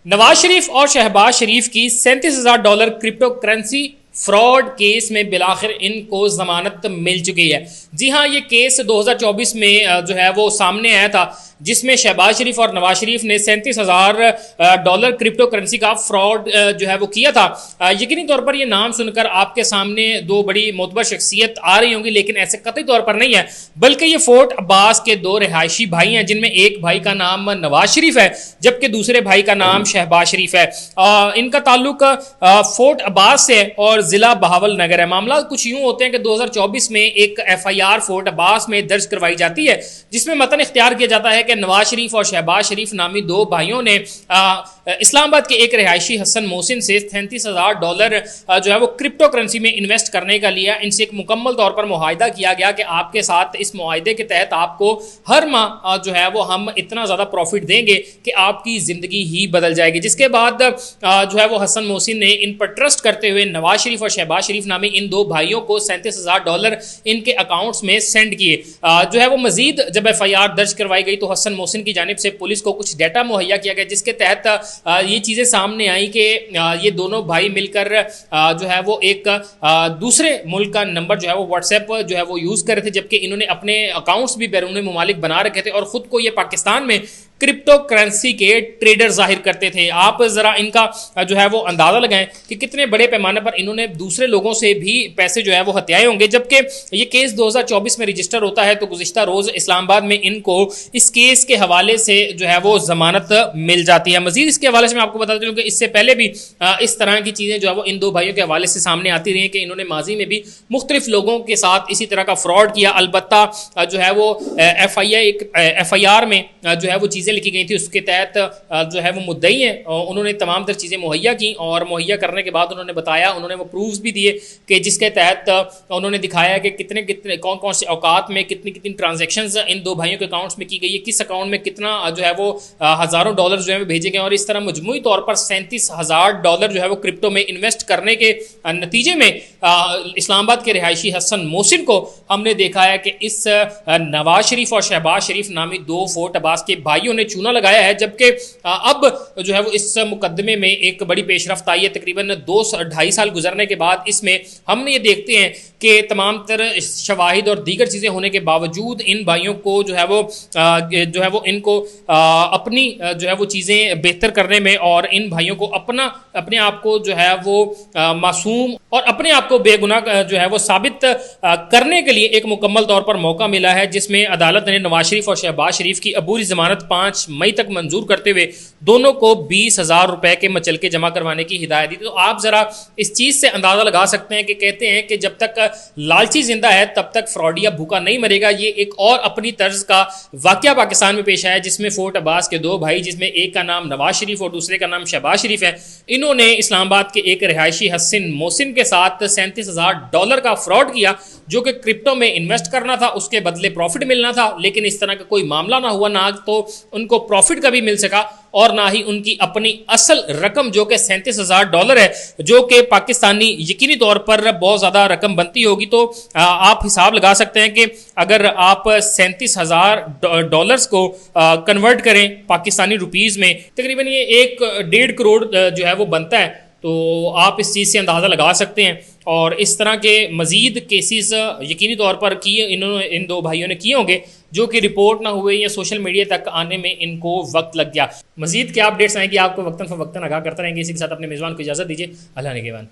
नवाज शरीफ और शहबाज शरीफ की $37,000 crypto currency fraud case में बिलाखिर इनको जमानत मिल चुकी है। जी हाँ, ये केस 2024 में जो है वो सामने आया था, जिसमें शहबाज शरीफ और नवाज शरीफ ने $37,000 क्रिप्टो करेंसी का फ्रॉड जो है वो किया था। यकीनी तौर पर ये नाम सुनकर आपके सामने दो बड़ी मोतबर शख्सियत आ रही होंगी, लेकिन ऐसे कतई तौर पर नहीं है, बल्कि ये फोर्ट अब्बास के दो रिहायशी भाई हैं, जिनमें एक भाई का नाम नवाज शरीफ है जबकि दूसरे भाई का नाम शहबाज शरीफ है। इनका ताल्लुक फोर्ट अब्बास से है और जिला बहावल नगर है। मामला कुछ यूं होते हैं कि 2024 में एक FIR फोर्ट अब्बास में दर्ज करवाई जाती है, जिसमें मतन इख्तियार किया जाता है कि नवाज शरीफ और शहबाज शरीफ नामी दो भाइयों ने इस्लामाबाद के एक रिहायशी हसन मोहसिन से $37,000 जो है वो क्रिप्टो करेंसी में इन्वेस्ट करने का लिया। इनसे एक मुकम्मल तौर पर मुआहिदा किया गया कि आपके साथ इस मुआहिदे के तहत आपको हर माह जो है वो हम इतना ज़्यादा प्रॉफिट देंगे कि आपकी ज़िंदगी ही बदल जाएगी। जिसके बाद जो है वो हसन मोहसिन ने इन पर ट्रस्ट करते हुए नवाज शरीफ और शहबाज शरीफ नामी इन दो भाइयों को $37,000 इनके अकाउंट्स में सेंड किए। जो है वो मजीद जब FIR दर्ज करवाई गई तो हसन मोहसिन की जानिब से पुलिस को कुछ डेटा मुहैया किया गया, जिसके तहत ये चीज़ें सामने आई कि ये दोनों भाई मिलकर जो है वो एक दूसरे मुल्क का नंबर जो है वो व्हाट्सएप जो है वो यूज़ कर रहे थे, जबकि इन्होंने अपने अकाउंट्स भी बैरून मुमालिक बना रखे थे और ख़ुद को ये पाकिस्तान में क्रिप्टो करेंसी के ट्रेडर जाहिर करते थे। आप ज़रा इनका जो है वो अंदाज़ा लगाएं कि कितने बड़े पैमाने पर इन्होंने दूसरे लोगों से भी पैसे जो है वो हथियाए होंगे। जबकि ये केस 2024 में रजिस्टर होता है तो गुज़िश्ता रोज़ इस्लामाबाद में इनको इस केस के हवाले से जो है वो ज़मानत मिल जाती है। मज़ीद इसके हवाले से मैं आपको बता दूँ कि इससे पहले भी इस तरह की चीज़ें जो है वो इन दो भाइयों के हवाले से सामने आती रही हैं कि इन्होंने माजी में भी मुख्तलिफ लोगों के साथ इसी तरह का फ्रॉड किया। अलबत्ता जो है वो FIR में जो है वो चीज़ें लिखी गई थी, उसके तहत जो है वो मुद्दई हैं, उन्होंने तमाम तर चीज़ें मुहैया की और मुहैया करने के बाद उन्होंने बताया, उन्होंने वो प्रूफ्स भी दिए कि जिसके तहत उन्होंने दिखाया कि कितने कितने कौन कौन से औकात में कितनी कितनी ट्रांजैक्शंस इन दो भाइयों के अकाउंट्स में की गई है, किस अकाउंट में कितना जो है वो हज़ारों डॉलर जो है भेजे गए और इस तरह मजमूई तौर पर $37,000 जो है वो क्रिप्टो में इन्वेस्ट करने के नतीजे में इस्लामाबाद के रिहायशी हसन मोहसिन को हमने देखा है कि इस नवाज शरीफ और शहबाज शरीफ नामी दो फोर्ट अब्बास के भाइयों ने चूना लगाया है। जबकि अब जो है वो इस मुकदमे में एक बड़ी पेशरफ्त आई है। तकरीबन 2-2.5 साल गुजरने के बाद इसमें हमने ये देखते हैं कि तमाम तर शवाहिद और दीगर चीज़ें होने के बावजूद इन भाइयों को जो है वो इनको अपनी जो है वो चीज़ें बेहतर करने में और इन भाइयों को अपने आप को जो है वो मासूम और अपने आप को बेगुनाह जो है वो साबित करने के लिए एक मुकम्मल तौर पर मौका मिला है, जिसमें अदालत ने नवाज शरीफ और शहबाज शरीफ की अबूरी ज़मानत 5 मई तक मंजूर करते हुए दोनों को $20,000 के मचलके जमा करवाने की हिदायत दी। तो आप ज़रा इस चीज़ से अंदाज़ा लगा सकते हैं कि कहते हैं कि जब तक लालची जिंदा है तब तक फ्रॉडिया भूखा नहीं मरेगा। ये एक और अपनी तर्ज का वाक़या पाकिस्तान में पेश आया, जिसमें फोर्ट अब्बास के दो भाई, जिसमें एक का नाम नवाज शरीफ और दूसरे का नाम शहबाज शरीफ है, इन्होंने इस्लामाबाद के एक रिहायशी हसन मोहसिन के साथ $37,000 का फ्रॉड किया, जो कि क्रिप्टो में इन्वेस्ट करना था, उसके बदले प्रॉफिट मिलना था। लेकिन इस तरह का कोई मामला ना हुआ, ना तो उनको प्रॉफिट कभी मिल सका और ना ही उनकी अपनी असल रकम जो कि $37,000 है, जो कि पाकिस्तानी यकीनी तौर पर बहुत ज़्यादा रकम बनती होगी। तो आप हिसाब लगा सकते हैं कि अगर आप $37,000 को कन्वर्ट करें पाकिस्तानी रुपीज़ में, तकरीबन ये 1.5 करोड़ जो है वो बनता है। तो आप इस चीज़ से अंदाज़ा लगा सकते हैं। और इस तरह के मज़ीद केसेस यकीनी तौर पर इन दो भाइयों ने किए होंगे, जो कि रिपोर्ट ना हुए या सोशल मीडिया तक आने में इनको वक्त लग गया। मज़ीद क्या अपडेट्स आएंगी आपको वक्तन फ़वक्तन आगाह करता रहेंगे। इसी के साथ अपने मेज़बान को इजाज़त दीजिए। अल्लाह निगहबान।